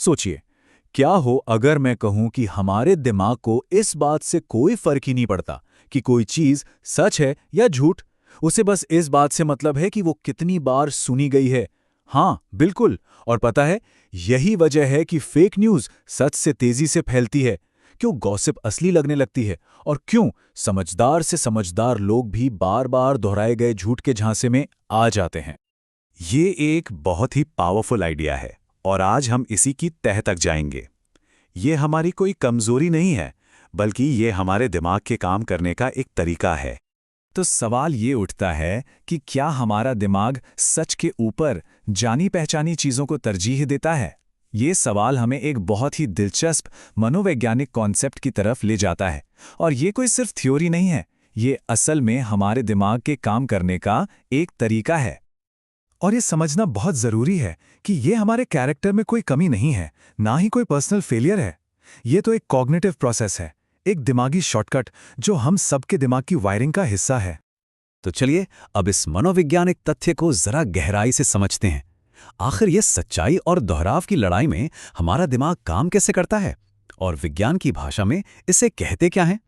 सोचिए, क्या हो अगर मैं कहूं कि हमारे दिमाग को इस बात से कोई फर्क ही नहीं पड़ता कि कोई चीज सच है या झूठ। उसे बस इस बात से मतलब है कि वो कितनी बार सुनी गई है। हाँ, बिल्कुल। और पता है, यही वजह है कि फेक न्यूज़ सच से तेजी से फैलती है, क्यों गॉसिप असली लगने लगती है, और क्यों समझदार से समझदार लोग भी बार बार दोहराए गए झूठ के झांसे में आ जाते हैं। ये एक बहुत ही पावरफुल आइडिया है और आज हम इसी की तह तक जाएंगे। ये हमारी कोई कमजोरी नहीं है, बल्कि ये हमारे दिमाग के काम करने का एक तरीका है। तो सवाल ये उठता है कि क्या हमारा दिमाग सच के ऊपर जानी पहचानी चीजों को तरजीह देता है? ये सवाल हमें एक बहुत ही दिलचस्प मनोवैज्ञानिक कॉन्सेप्ट की तरफ ले जाता है। और ये कोई सिर्फ थ्योरी नहीं है, ये असल में हमारे दिमाग के काम करने का एक तरीका है। और ये समझना बहुत ज़रूरी है कि ये हमारे कैरेक्टर में कोई कमी नहीं है, ना ही कोई पर्सनल फेलियर है। ये तो एक कॉग्निटिव प्रोसेस है, एक दिमागी शॉर्टकट जो हम सबके दिमाग की वायरिंग का हिस्सा है। तो चलिए अब इस मनोवैज्ञानिक तथ्य को जरा गहराई से समझते हैं। आखिर ये सच्चाई और दोहराव की लड़ाई में हमारा दिमाग काम कैसे करता है और विज्ञान की भाषा में इसे कहते क्या हैं?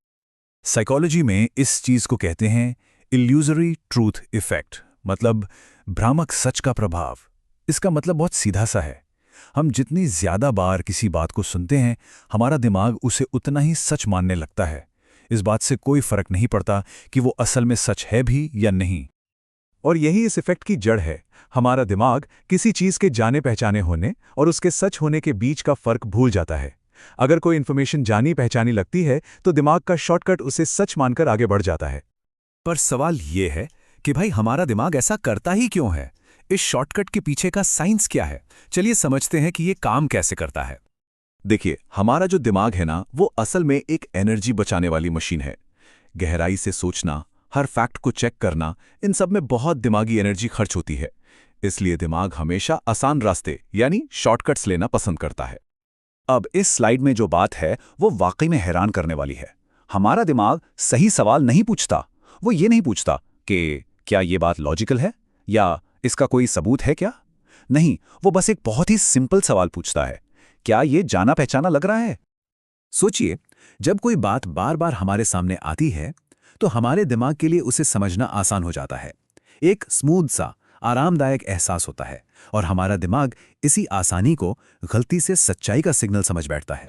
साइकोलॉजी में इस चीज को कहते हैं इल्यूजरी ट्रूथ इफेक्ट, मतलब भ्रामक सच का प्रभाव। इसका मतलब बहुत सीधा सा है। हम जितनी ज्यादा बार किसी बात को सुनते हैं, हमारा दिमाग उसे उतना ही सच मानने लगता है। इस बात से कोई फर्क नहीं पड़ता कि वो असल में सच है भी या नहीं। और यही इस इफेक्ट की जड़ है। हमारा दिमाग किसी चीज के जाने पहचाने होने और उसके सच होने के बीच का फर्क भूल जाता है। अगर कोई इन्फॉर्मेशन जानी पहचानी लगती है तो दिमाग का शॉर्टकट उसे सच मानकर आगे बढ़ जाता है। पर सवाल ये है कि भाई हमारा दिमाग ऐसा करता ही क्यों है? इस शॉर्टकट के पीछे का साइंस क्या है? चलिए समझते हैं कि ये काम कैसे करता है। देखिए, हमारा जो दिमाग है ना, वो असल में एक एनर्जी बचाने वाली मशीन है। गहराई से सोचना, हर फैक्ट को चेक करना, इन सब में बहुत दिमागी एनर्जी खर्च होती है। इसलिए दिमाग हमेशा आसान रास्ते यानी शॉर्टकट्स लेना पसंद करता है। अब इस स्लाइड में जो बात है वो वाकई में हैरान करने वाली है। हमारा दिमाग सही सवाल नहीं पूछता। वो ये नहीं पूछता कि क्या ये बात लॉजिकल है या इसका कोई सबूत है क्या। नहीं, वो बस एक बहुत ही सिंपल सवाल पूछता है, क्या ये जाना पहचाना लग रहा है? सोचिए, जब कोई बात बार बार हमारे सामने आती है तो हमारे दिमाग के लिए उसे समझना आसान हो जाता है। एक स्मूथ सा आरामदायक एहसास होता है और हमारा दिमाग इसी आसानी को गलती से सच्चाई का सिग्नल समझ बैठता है।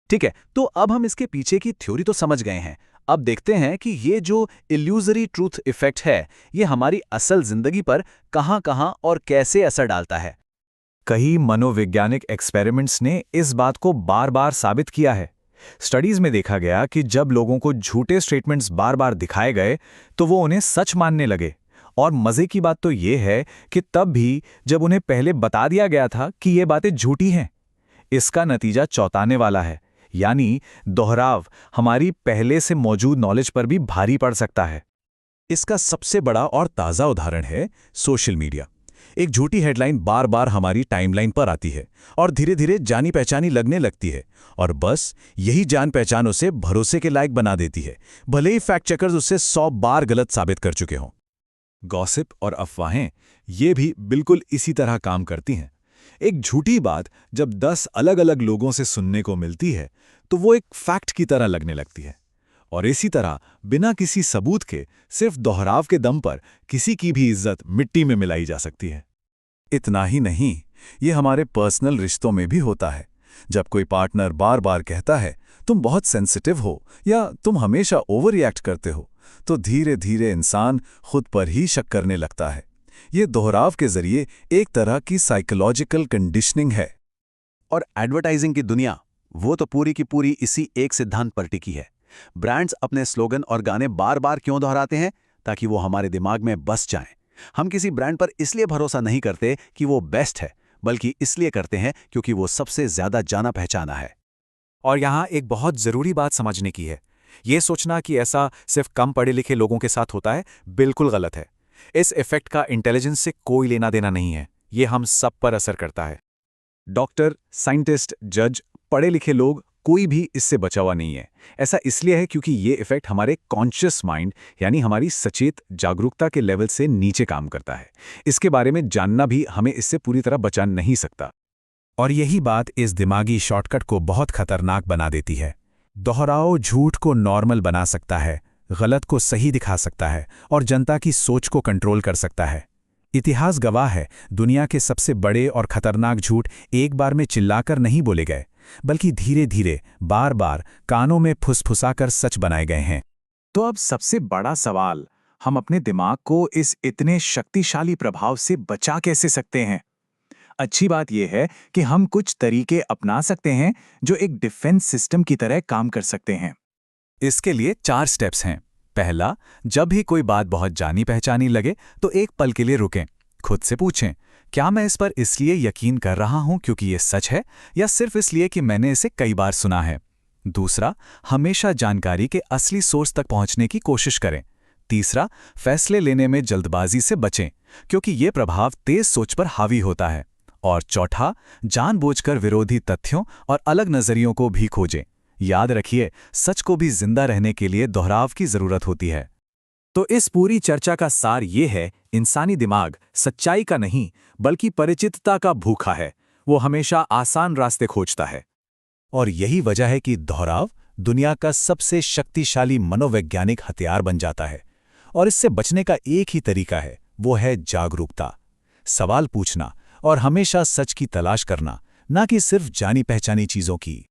ठीक है, तो अब हम इसके पीछे की थ्योरी तो समझ गए हैं। अब देखते हैं कि ये जो इल्यूजरी ट्रूथ इफेक्ट है, ये हमारी असल जिंदगी पर कहां-कहां और कैसे असर डालता है। कई मनोवैज्ञानिक एक्सपेरिमेंट्स ने इस बात को बार-बार साबित किया है। स्टडीज में देखा गया कि जब लोगों को झूठे स्टेटमेंट्स बार-बार दिखाए गए तो वो उन्हें सच मानने लगे। और मजे की बात तो ये है कि तब भी जब उन्हें पहले बता दिया गया था कि ये बातें झूठी हैं। इसका नतीजा चौंकाने वाला है, यानी दोहराव हमारी पहले से मौजूद नॉलेज पर भी भारी पड़ सकता है। इसका सबसे बड़ा और ताज़ा उदाहरण है सोशल मीडिया। एक झूठी हेडलाइन बार बार हमारी टाइमलाइन पर आती है और धीरे धीरे जानी पहचानी लगने लगती है, और बस यही जान पहचान उसे भरोसे के लायक बना देती है, भले ही फैक्ट चेकर्स उसे 100 बार गलत साबित कर चुके हों। गॉसिप और अफवाहें ये भी बिल्कुल इसी तरह काम करती हैं। एक झूठी बात जब 10 अलग अलग लोगों से सुनने को मिलती है तो वो एक फैक्ट की तरह लगने लगती है। और इसी तरह बिना किसी सबूत के, सिर्फ दोहराव के दम पर किसी की भी इज्जत मिट्टी में मिलाई जा सकती है। इतना ही नहीं, ये हमारे पर्सनल रिश्तों में भी होता है। जब कोई पार्टनर बार बार कहता है तुम बहुत सेंसिटिव हो या तुम हमेशा ओवर रिएक्ट करते हो, तो धीरे धीरे इंसान खुद पर ही शक करने लगता है। ये दोहराव के जरिए एक तरह की साइकोलॉजिकल कंडीशनिंग है। और एडवर्टाइजिंग की दुनिया, वो तो पूरी की पूरी इसी एक सिद्धांत पर टिकी है। ब्रांड्स अपने स्लोगन और गाने बार बार क्यों दोहराते हैं? ताकि वो हमारे दिमाग में बस जाएं। हम किसी ब्रांड पर इसलिए भरोसा नहीं करते कि वो बेस्ट है, बल्कि इसलिए करते हैं क्योंकि वो सबसे ज्यादा जाना पहचाना है। और यहाँ एक बहुत जरूरी बात समझने की है। ये सोचना कि ऐसा सिर्फ कम पढ़े लिखे लोगों के साथ होता है, बिल्कुल गलत है। इस इफेक्ट का इंटेलिजेंस से कोई लेना देना नहीं है। ये हम सब पर असर करता है। डॉक्टर, साइंटिस्ट, जज, पढ़े लिखे लोग, कोई भी इससे बचा हुआ नहीं है। ऐसा इसलिए है क्योंकि ये इफेक्ट हमारे कॉन्शियस माइंड यानी हमारी सचेत जागरूकता के लेवल से नीचे काम करता है। इसके बारे में जानना भी हमें इससे पूरी तरह बचा नहीं सकता। और यही बात इस दिमागी शॉर्टकट को बहुत खतरनाक बना देती है। दोहराओ झूठ को नॉर्मल बना सकता है, गलत को सही दिखा सकता है और जनता की सोच को कंट्रोल कर सकता है। इतिहास गवाह है, दुनिया के सबसे बड़े और खतरनाक झूठ एक बार में चिल्लाकर नहीं बोले गए, बल्कि धीरे धीरे बार बार कानों में फुसफुसाकर सच बनाए गए हैं। तो अब सबसे बड़ा सवाल, हम अपने दिमाग को इस इतने शक्तिशाली प्रभाव से बचा कैसे सकते हैं? अच्छी बात यह है कि हम कुछ तरीके अपना सकते हैं जो एक डिफेंस सिस्टम की तरह काम कर सकते हैं। इसके लिए 4 स्टेप्स हैं। पहला, जब भी कोई बात बहुत जानी पहचानी लगे तो एक पल के लिए रुकें। खुद से पूछें, क्या मैं इस पर इसलिए यकीन कर रहा हूं क्योंकि ये सच है, या सिर्फ इसलिए कि मैंने इसे कई बार सुना है? दूसरा, हमेशा जानकारी के असली सोर्स तक पहुंचने की कोशिश करें। तीसरा, फैसले लेने में जल्दबाजी से बचें, क्योंकि ये प्रभाव तेज सोच पर हावी होता है। और चौथा, जानबूझकर विरोधी तथ्यों और अलग नजरियों को भी खोजें। याद रखिए, सच को भी जिंदा रहने के लिए दोहराव की जरूरत होती है। तो इस पूरी चर्चा का सार ये है, इंसानी दिमाग सच्चाई का नहीं बल्कि परिचितता का भूखा है। वो हमेशा आसान रास्ते खोजता है। और यही वजह है कि दोहराव दुनिया का सबसे शक्तिशाली मनोवैज्ञानिक हथियार बन जाता है। और इससे बचने का एक ही तरीका है, वो है जागरूकता। सवाल पूछना और हमेशा सच की तलाश करना, ना कि सिर्फ जानी पहचानी चीजों की।